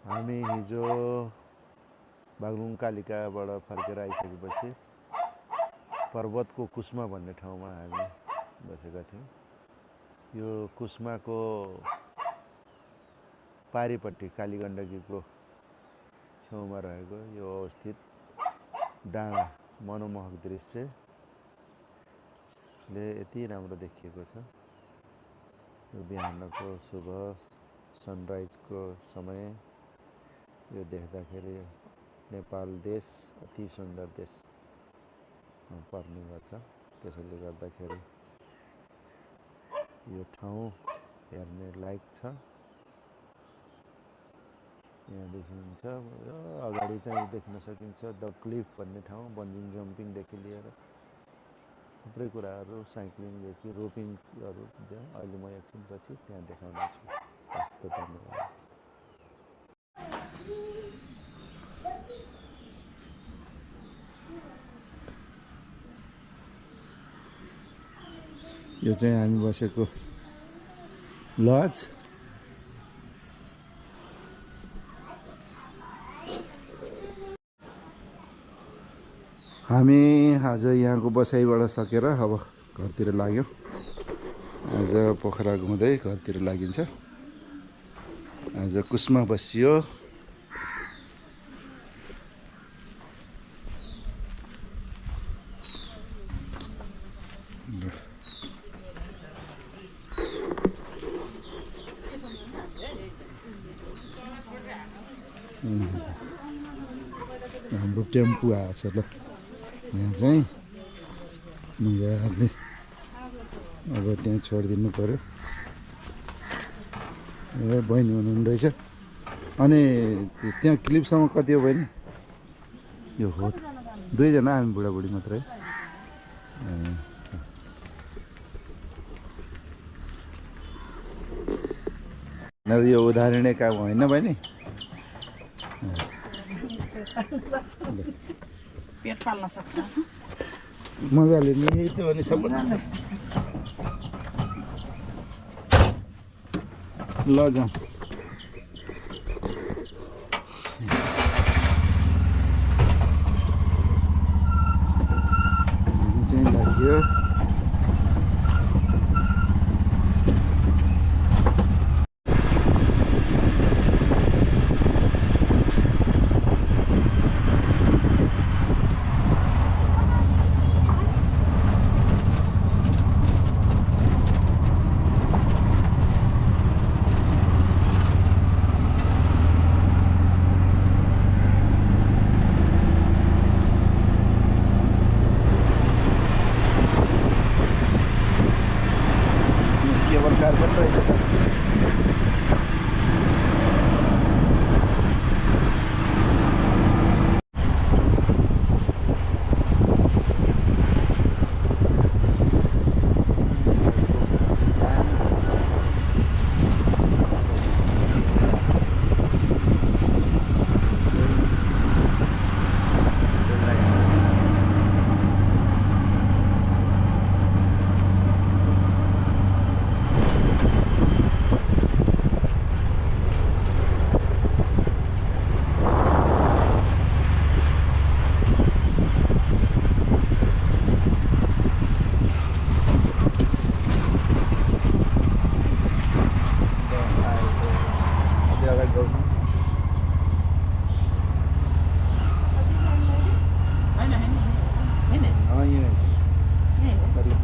हामी हिजो बागलुङ कालिकाबाट फर्केर आइसकेपछि पर्वतको कुस्मा भन्ने ठाउँमा हामी बसेका थियौँ। यो कुस्माको पारिपट्टि कालीगण्डकीको छेउमा रहेको यो अवस्थित डाँडा मनमोहक दृश्यले यति राम्रो देखिएको छ। यो बिहानको शुभ सनराइजको समय यो देख्दाखेरि नेपाल देश अति सुन्दर देश पर्ने गर्छ। त्यसैले गर्दाखेरि यो ठाउँ हेर्ने लायक छ। यहाँ देखिन्छ अगाडि चाहिँ देख्न सकिन्छ द क्लिफ भन्ने ठाउँ, बन्जिङ जम्पिङदेखि लिएर थुप्रै कुराहरू, साइक्लिङदेखि रोपिङहरू अहिले म एकछिनपछि त्यहाँ देखाउनेछु। हस्त धन्यवाद। यो चाहिँ हामी बसेको लज। हामी आज यहाँको बसाइबाट सकेर अब घरतिर लाग्यौँ। आज पोखरा घुम्दै घरतिर लागिन्छ। आज कुस्मा बसियो। हाम्रो टेम्पू आएछ ल। यहाँ चाहिँ मजाले अब त्यहाँ छोडिदिनु पर्यो। ए बहिनी हुनुहुँदो रहेछ। अनि त्यहाँ क्लिपसम्म कति हो बहिनी? यो हो दुईजना, हामी बुढाबुढी मात्रै। यो उदाहरणीय काम होइन बहिनी? पेट पाल्न सक्छ मजाले नि त्यो अनि सबै ल जाउँ। चाहिँ लाग्यो कार्बन रहेछ त।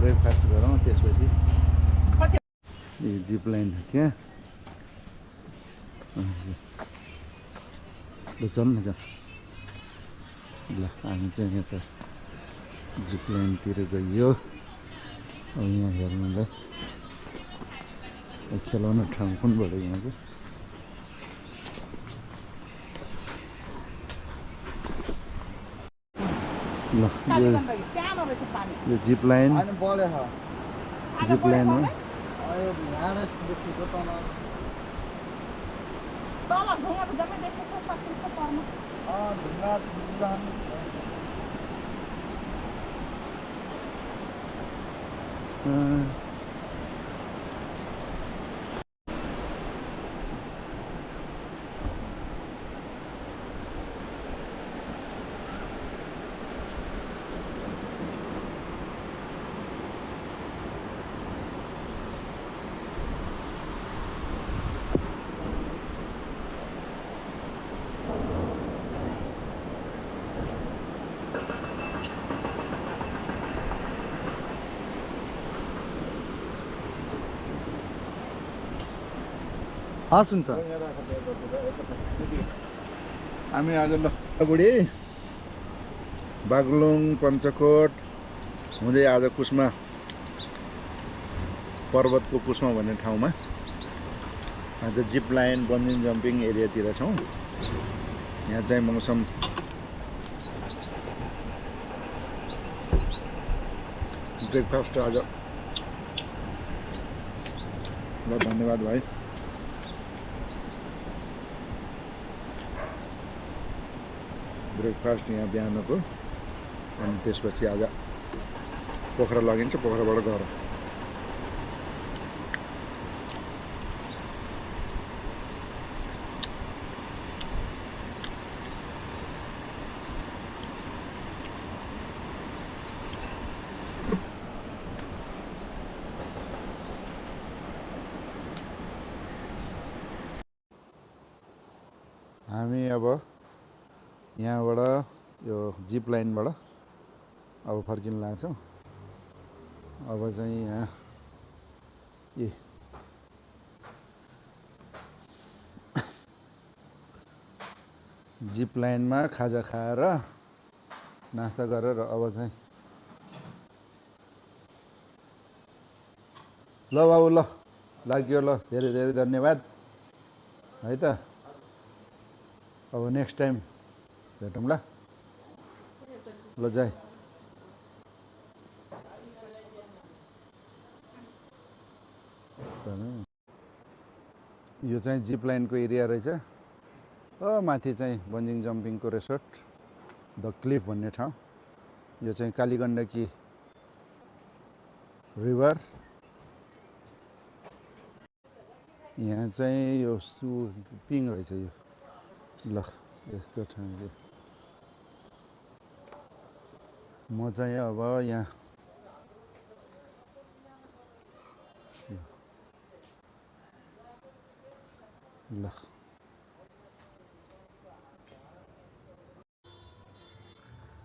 ब्रेकफास्ट गरौँ त्यसपछि जिप लाइन क्या ल चल न जाउँ। ल हामी चाहिँ यता जिप लाइनतिर गइयो। अब यहाँ हेर्नुलाई खेलाउने ठाउँ पनि भयो यहाँ चाहिँ। ल यो जिप लाइन हो। तल ढुङ्गा त जम्मै देख्नु छ सकिन्छ पर्न हस् हुन्छ। हामी आज बुढी बागलुङ पञ्चकोट हुँदै आज कुस्मा पर्वतको कुस्मा भन्ने ठाउँमा आज जिप लाइन बन्जिङ जम्पिङ एरियातिर छौँ। यहाँ चाहिँ मौसम ब्रेकफास्ट आज ल धन्यवाद भाइ। ब्रेकफास्ट यहाँ बिहानको अनि त्यसपछि आज पोखरा लगिन्छ, पोखराबाट घर। हामी अब यहाँबाट यो जिप लाइनबाट अब फर्किन लाग्छौँ। अब चाहिँ यहाँ जिप लाइनमा खाजा खाएर नास्ता गरेर अब चाहिँ ल बाबु ल लाग्यो। ल धेरै धेरै धन्यवाद है त। अब नेक्स्ट टाइम भेटौँला। ल जाए। यो चाहिँ जिप लाइनको एरिया रहेछ। माथि चाहिँ बन्जिङ जम्पिङको रेसोर्ट द क्लिफ भन्ने ठाउँ। यो चाहिँ कालीगण्डकी रिभर। यहाँ चाहिँ यो पिङ रहेछ यो। ल यस्तो ठाउँ। म चाहिँ अब यहाँ ल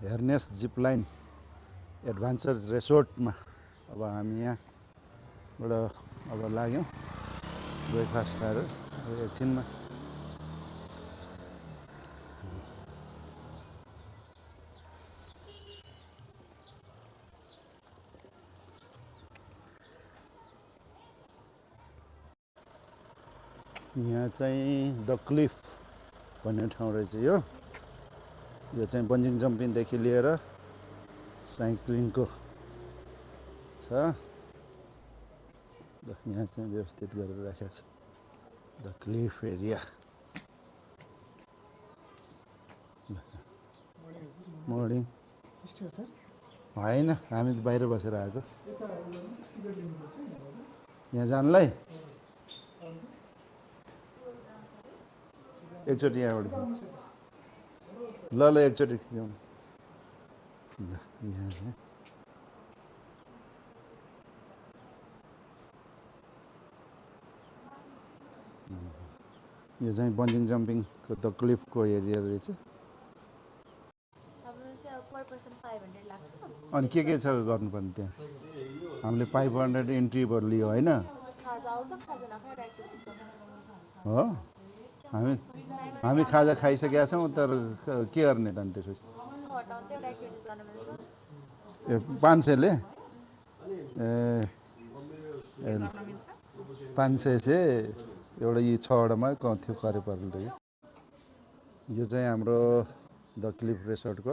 हेर्नेस जिप लाइन एडभेन्चर रेसोर्टमा अब हामी यहाँबाट अब लाग्यौँ ब्रेकफास्ट खाएर एकछिनमा। यहाँ चाहिँ द क्लिफ भन्ने ठाउँ रहेछ यो। यो चाहिँ बन्जिङ जम्पिङदेखि लिएर साइक्लिङको छ। यहाँ चाहिँ व्यवस्थित गरेर राखेको छ द क्लिफ एरिया। मर्निङ होइन, हामी बाहिर बसेर आएको यहाँ जानलाई। एकचोटि यहाँबाट ल एकचोटि जाउँ। ल यहाँ चाहिँ यो चाहिँ बन्जिङ जम्पिङको द क्लिफको एरिया रहेछ। अनि के छ गर्नुपर्ने त्यहाँ? हामीले 500 इन्ट्री लियो होइन हो। हामी खाजा खाइसकेका छौँ, तर के गर्ने त अनि त्यसपछि? 500ले 500 से एउटा यी 6वटामा थियो करे पर्ने थियो। यो चाहिँ हाम्रो द क्लिफ रेसोर्टको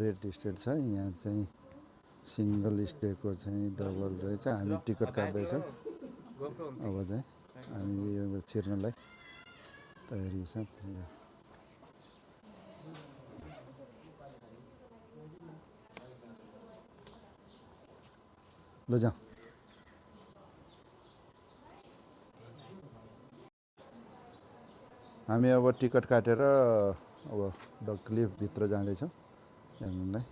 रेट स्टेट छ। यहाँ चाहिँ सिङ्गल स्टेको चाहिँ डबल रहेछ। हामी टिकट काट्दैछौँ। अब चाहिँ हामी यो छिर्नलाई तयारी छ। ल जाउँ। हामी अब टिकट काटेर अब द क्लिफ भित्र जाँदैछौँ हेर्नलाई।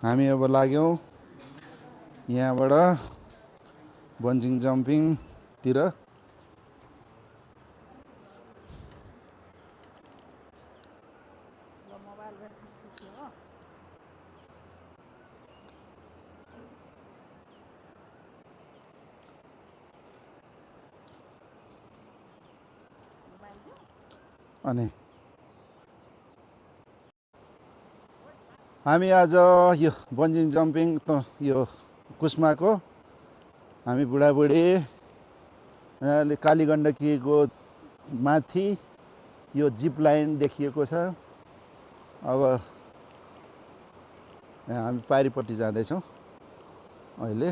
हामी अब लाग्यौँ यहाँबाट बन्जिङ जम्पिङतिर। अनि हामी आज यो बन्जिङ जम्पिङ यो कुस्माको हामी बुढाबुढी यहाँले कालीगण्डकीको माथि यो जिप लाइन देखिएको छ। अब यहाँ हामी पारिपट्टि जाँदैछौँ अहिले।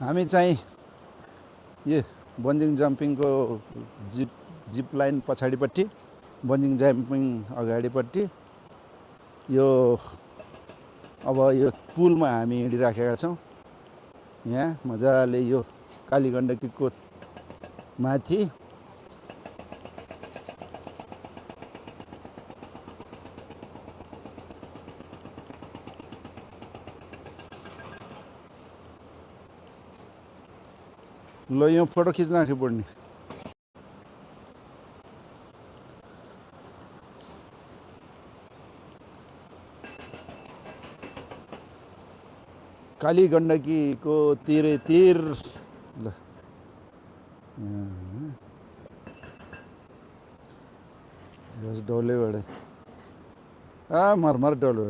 हामी चाहिँ यो बन्जिङ जम्पिङको जिप लाइन पछाडिपट्टि, बन्जिङ जम्पिङ अगाडिपट्टि यो अब यो पुलमा हामी हिँडिराखेका छौँ। यहाँ मजाले यो कालीगण्डकीको माथि ल यो फोटो खिच्न आँखि बढ्ने कालीगण्डकीको तिरै तिर ल डोले बडे मरमर डोले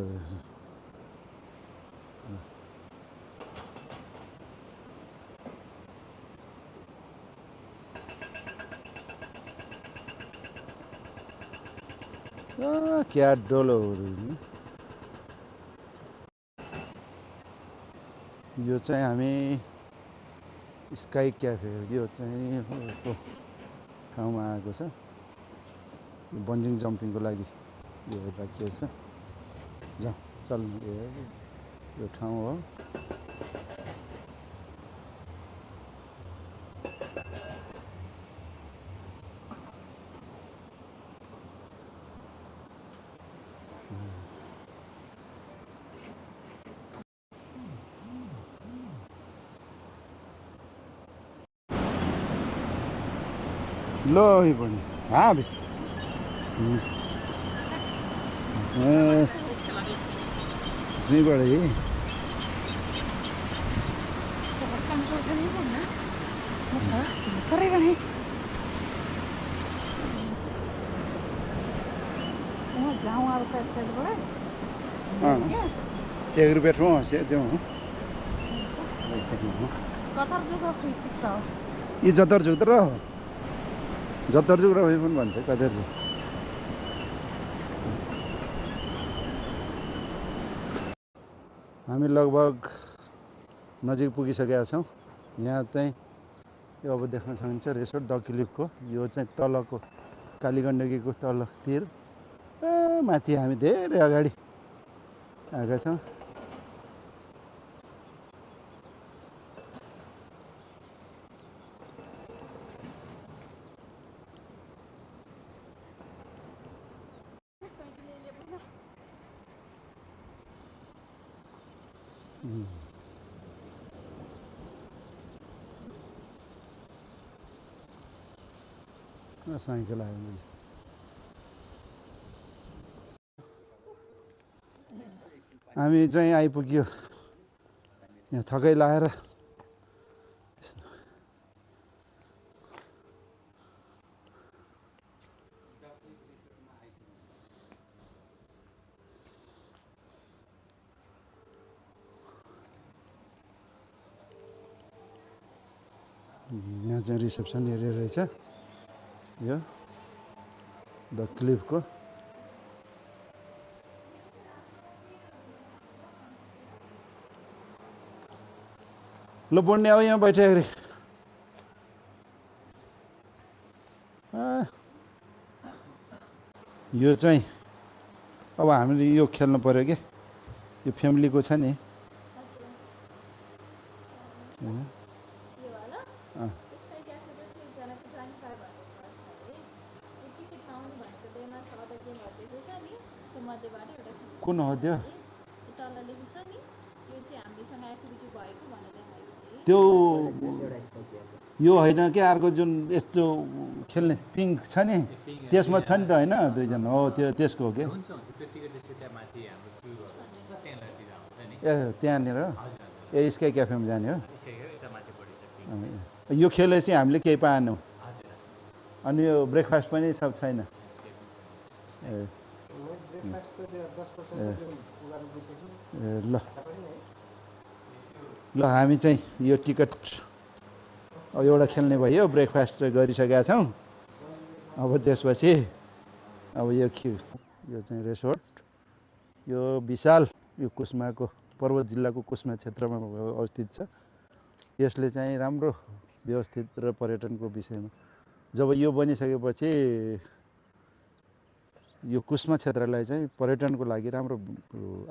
क्या डोलो। यो चाहिँ हामी स्काई क्याफे हो। यो चाहिँ ठाउँमा आएको छ बन्जिङ जम्पिङको लागि। यो राखिएको छ जाउँ चल्नु यो ठाउँ हो। लो ही बनी हाँ भी सही बड़े ₹1 ठुलो से त्यो यी जतर जुग र जतर जुग रहे पनि भन्थे कतै जुग। हामी लगभग नजिक पुगिसकेका छौँ। यहाँ चाहिँ यो अब देख्न सकिन्छ रिसोर्ट द क्लिफको। यो चाहिँ तलको कालीगण्डकीको तलतिर माथि हामी धेरै अगाडि आएका छौँ। साइकल आयो मैले। हामी चाहिँ आइपुग्यो यहाँ थकै लाएर। यहाँ चाहिँ रिसेप्सन एरिया रहेछ यो द क्लिफको। ल बोल्ने अब यहाँ बैठे अरे यो चाहिँ अब हामीले यो खेल्नु पर्यो के यो फ्यामिलीको छ नि कुन हो त्यो त्यो यो होइन कि अर्को जुन यस्तो खेल्ने पिङ्क छ नि त्यसमा छ नि त होइन दुईजना हो त्यो त्यसको हो कि ए त्यहाँनिर ए स्काई क्याफेमा जाने हो यो खेलेपछि हामीले केही पाएनौँ अनि यो ब्रेकफास्ट पनि सब छैन ए ल ल हामी चाहिँ यो टिकट एउटा खेल्ने भयो ब्रेकफास्ट गरिसकेका छौँ अब त्यसपछि अब यो चाहिँ रिसोर्ट यो विशाल यो कुस्माको पर्वत जिल्लाको कुस्मा क्षेत्रमा अवस्थित छ यसले चाहिँ राम्रो व्यवस्थित र पर्यटनको विषयमा जब यो बनिसकेपछि यो कुस्मा क्षेत्रलाई चाहिँ पर्यटनको लागि राम्रो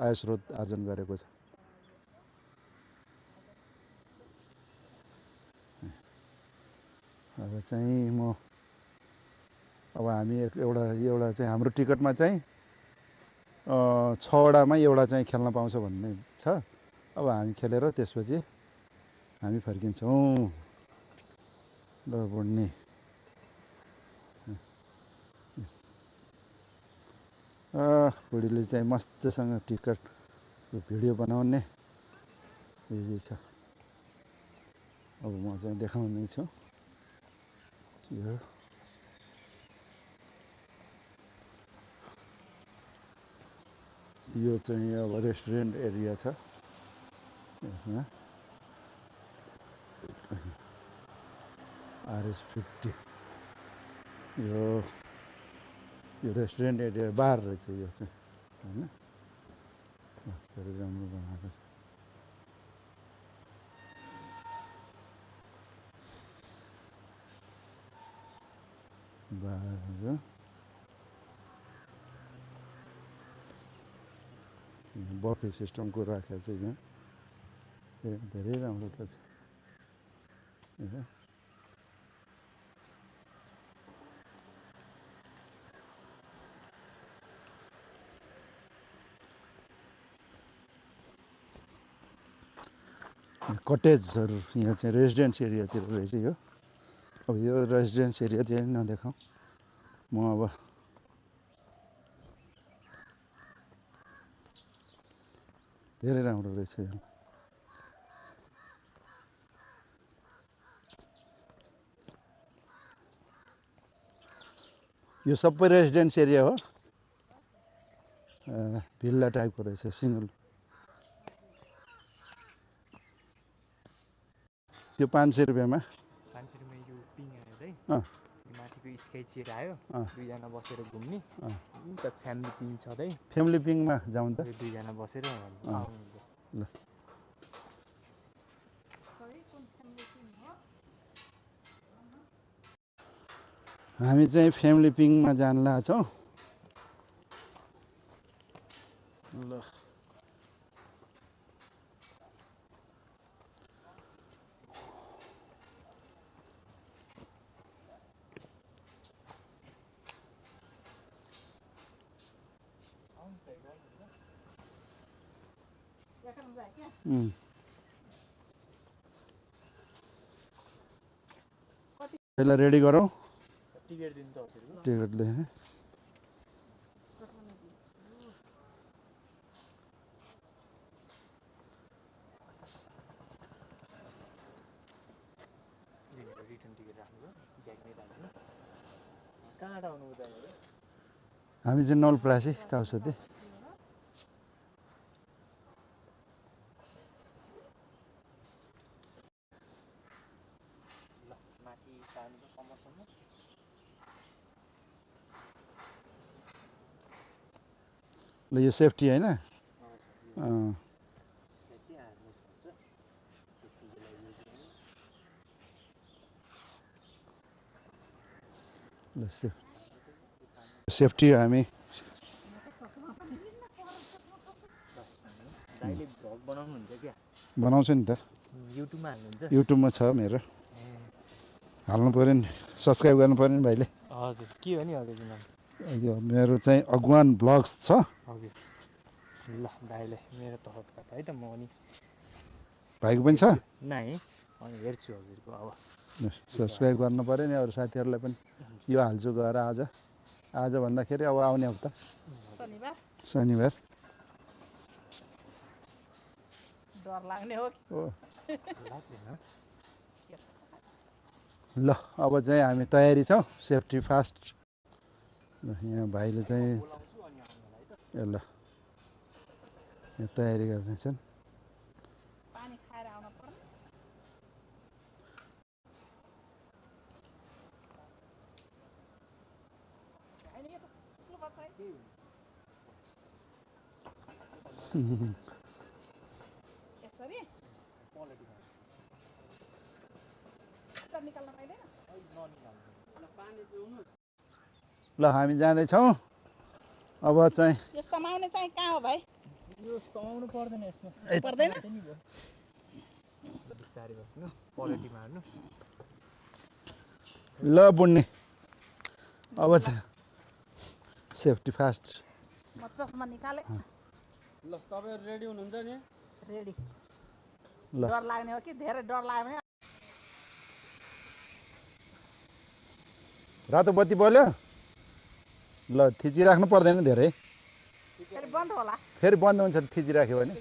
आय स्रोत आर्जन गरेको छ अब चाहिँ अब हामी एउटा चाहिँ हाम्रो टिकटमा चाहिँ 6 वटामा एउटा चाहिँ खेल्न पाउँछ भन्ने छ अब हामी खेलेर त्यसपछि हामी फर्किन्छौँ ल बढ्ने बुढीले चाहिँ मस्तसँग टिकट भिडियो बनाउने यही छ अब म चाहिँ देखाउने छु यो चाहिँ अब रेस्टुरेन्ट एरिया छ यसमा RS50 यो रेस्टुरेन्ट एरिया बार रहेछ यो चाहिँ हैन धेरै राम्रो बनाएको छ बार बफे सिस्टमको राखेको छ यहाँ धेरै राम्रो छ कटेजहरू यहाँ चाहिँ रेजिडेन्स एरियातिर रहेछ यो अब यो रेजिडेन्स एरिया चाहिँ नदेखाउँ म अब धेरै राम्रो रहेछ यो सबै रेजिडेन्स एरिया हो भिल्ला टाइपको रहेछ सिंगल त्यो 500 रुपैयाँमा यो पिङ हेर्दै माथिको स्काई चेयर आयो दुईजना बसेर घुम्ने त फ्यामिली पिङ छँदै फ्यामिली पिङमा जाउँ त दुईजना बसेर ल हामी चाहिँ फ्यामिली पिङमा जान लाग्छौँ ल पहिला रेडी गरौँ टिकट दिनु त हजुरको टिकट ले रिटर्न टिकट राख्नु ब्यागमै राख्नु कहाँबाट आउनु उता हामी चाहिँ नलप्रासी काउसती माथि पानी कमरसम्म ल यो सेफ्टी हैन ल सेफ्टी हामी दाइले भ्लग बनाउनुहुन्छ क्या बनाउँछ नि त युट्युबमा हाल्नुहुन्छ युट्युबमा छ मेरो हाल्नु पर्यो नि सब्स्क्राइब गर्नु पर्यो नि भाइले हजुर के हो नि हजुरको नाम यो मेरो चाहिँ अगवान ब्लग्स छ हजुर ल दाइले मेरो तर्फबाट है त म नि भाइको पनि छ नाइ अनि हेर्छु हजुरको अब सब्सक्राइब गर्नु पर्यो नि अरू साथीहरूलाई पनि यो हाल्छु गएर आज भन्दाखेरि अब आउने हप्ता शनिबार डर लाग्ने हो ल अब चाहिँ हामी तयारी छौँ सेफ्टी फास्ट यहाँ भाइले चाहिँ ल यहाँ तयारी गर्दैछन् पानी खाएर आउन पर्ने यसरी निकाल्न पाइँदैन ल हामी जाँदैछौँ अब चाहिँ यो समाउने चाहिँ कहाँ हो भाइ यो समाउनु पर्दैन यसमा पर्दैन बिस्तारै बस्नु क्वालिटीमा हाल्नु ल बुढ्ने अब चाहिँ सेफ्टी फास्ट म चस्मा निकाले ल तपाईहरु रेडी हुनुहुन्छ नि रेडी ल डर लाग्ने हो कि धेरै डर लाग्यो भने रातो बत्ती बल्यो ल थिचिराख्नु पर्दैन धेरै फेरि बन्द होला फेरि बन्द हुन्छ थिचिराख्यो भने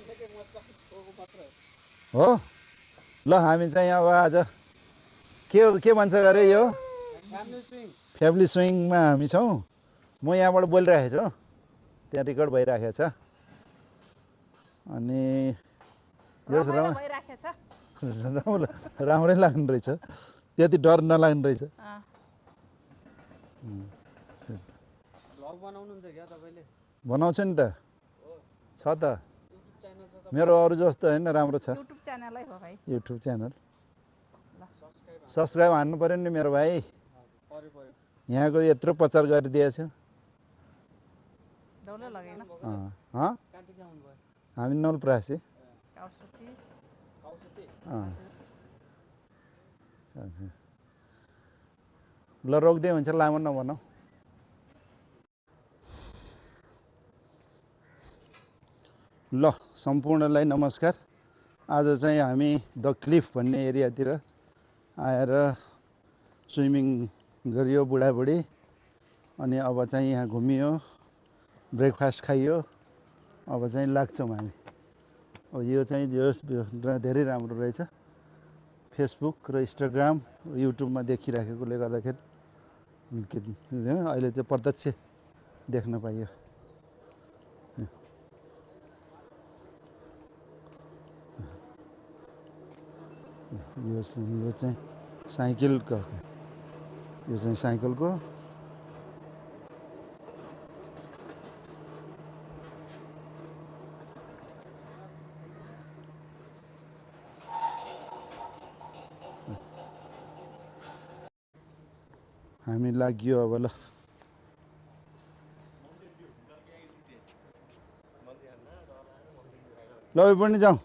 हो ल हामी चाहिँ अब आज के भन्छ अरे यो फ्यामिली स्विङमा हामी छौँ म यहाँबाट बोलिरहेको छु त्यहाँ रेकर्ड भइराखेको छ अनि यो राम्रै लाग्ने रहेछ त्यति डर नलाग्ने रहेछ बनाउँछ नि त छ त मेरो अरू जस्तो होइन राम्रो छ युट्युब च्यानल सब्सक्राइब हान्नु पर्यो नि मेरो भाइ यहाँको यत्रो प्रचार गरिदिएछु हामी नलप्रासी ल रोक्दै हुन्छ लामो नभनौँ ल सम्पूर्णलाई नमस्कार आज चाहिँ हामी द क्लिफ भन्ने एरियातिर आएर स्विमिङ गरियो बुढाबुढी अनि अब चाहिँ यहाँ घुमियो ब्रेकफास्ट खाइयो अब चाहिँ लाग्छौँ हामी अब यो चाहिँ धेरै राम्रो रहेछ फेसबुक र इन्स्टाग्राम युट्युबमा देखिराखेकोले गर्दाखेरि अहिले चाहिँ प्रत्यक्ष देख्न पाइयो यो चाहिँ साइकलको यो चाहिँ साइकलको हामी लाग्यो अब ल पनि जाउँ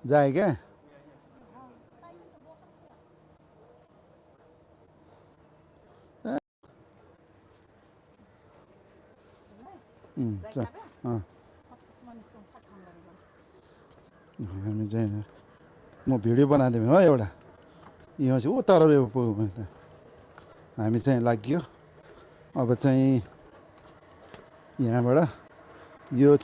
जाए क्या हामी चाहिँ म भिडियो बनाइदिउँ हो एउटा यहाँ चाहिँ तर हामी चाहिँ लाग्यो अब चाहिँ यहाँबाट यो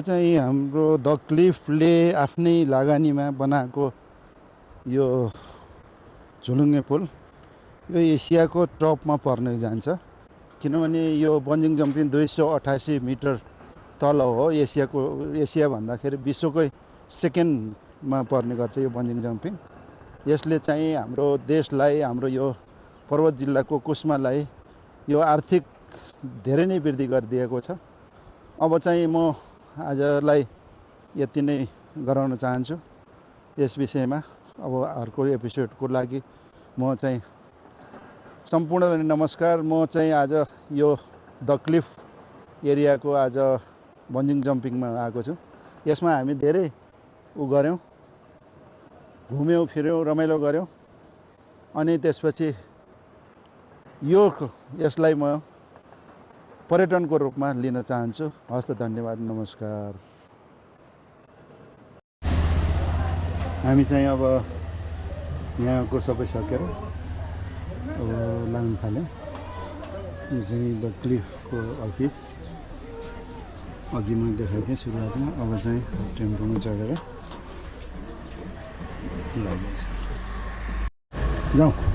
चाहिँ हाम्रो द क्लिफले आफ्नै लगानीमा बनाएको यो झुलुङ्गे पुल यो एसियाको टपमा पर्ने जान्छ किनभने यो बन्जिङ जम्पिङ 288 मिटर तल हो एसिया भन्दाखेरि विश्वकै सेकेन्डमा पर्ने गर्छ यो बन्जिङ जम्पिङ यसले चाहिँ हाम्रो देशलाई हाम्रो यो पर्वत जिल्लाको कुस्मालाई यो आर्थिक धेरै नै वृद्धि गरिदिएको छ अब चाहिँ म आजलाई यति नै गराउन चाहन्छु यस विषयमा अब अर्को एपिसोडको लागि म चाहिँ सम्पूर्णलाई नमस्कार। म चाहिँ आज यो द क्लिफ एरियाको आज बन्जिङ जम्पिङमा आएको छु। यसमा हामी धेरै गऱ्यौँ, घुम्यौँ फिर्यौँ, रमाइलो गऱ्यौँ। अनि त्यसपछि यसलाई म पर्यटनको रूपमा लिन चाहन्छु। हस् त, धन्यवाद, नमस्कार। हामी चाहिँ अब यहाँको सबै सकेर अब लाग्न थाल्यौँ। यो चाहिँ द क्लिफको अफिस अघि मैले देखाएको थिएँ सुरुवातमा। अब चाहिँ टेम्पोमा चढेर लाग्दैछ। जाउँ।